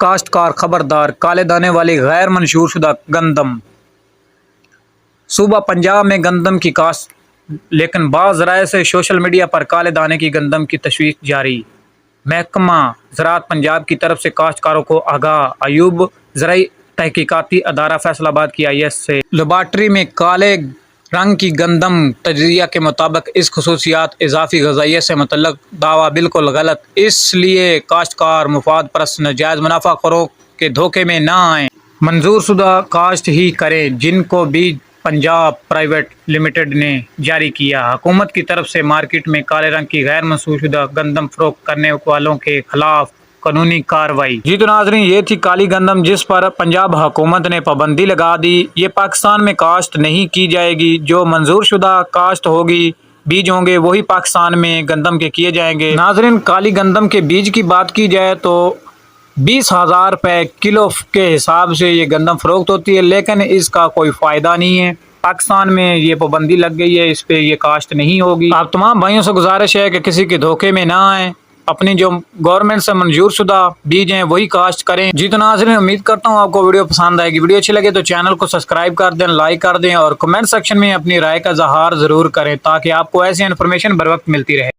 کاشتکار خبردار، کالے دانے والی غیر منشور شدہ گندم۔ صوبہ پنجاب میں گندم کی کاشت، لیکن بعض ذرائع سے سوشل میڈیا پر کالے دانے کی گندم کی تشویش جاری۔ محکمہ زراعت پنجاب کی طرف سے کاشتکاروں کو آگاہ۔ ایوب زرعی تحقیقاتی ادارہ فیصل آباد کی IS سے لیبارٹری میں کالے رنگ کی گندم تجزیہ کے مطابق اس خصوصیات اضافی غذائیت سے متعلق دعویٰ بالکل غلط، اس لیے کاشتکار مفاد پرست ناجائز منافع خوروں کے دھوکے میں نہ آئیں، منظور شدہ کاشت ہی کریں جن کو بیج پنجاب پرائیویٹ لمیٹڈ نے جاری کیا۔ حکومت کی طرف سے مارکیٹ میں کالے رنگ کی غیر منشور شدہ گندم فروخت کرنے والوں کے خلاف قانونی کارروائی۔ جی تو ناظرین، یہ تھی کالی گندم جس پر پنجاب حکومت نے پابندی لگا دی۔ یہ پاکستان میں کاشت نہیں کی جائے گی، جو منظور شدہ کاشت ہوگی، بیج ہوں گے، وہی پاکستان میں گندم کے کیے جائیں گے۔ ناظرین، کالی گندم کے بیج کی بات کی جائے تو 20,000 روپے کلو کے حساب سے یہ گندم فروخت ہوتی ہے، لیکن اس کا کوئی فائدہ نہیں ہے۔ پاکستان میں یہ پابندی لگ گئی ہے، اس پہ یہ کاشت نہیں ہوگی۔ آپ تمام بھائیوں سے گزارش ہے کہ کسی کے دھوکے میں نہ آئیں، اپنی جو گورنمنٹ سے منظور شدہ بیج ہیں وہی کاشت کریں۔ جی تو ناظرین، امید کرتا ہوں آپ کو ویڈیو پسند آئے گی۔ ویڈیو اچھی لگے تو چینل کو سبسکرائب کر دیں، لائک کر دیں اور کمنٹ سیکشن میں اپنی رائے کا اظہار ضرور کریں تاکہ آپ کو ایسی انفارمیشن بر وقت ملتی رہے۔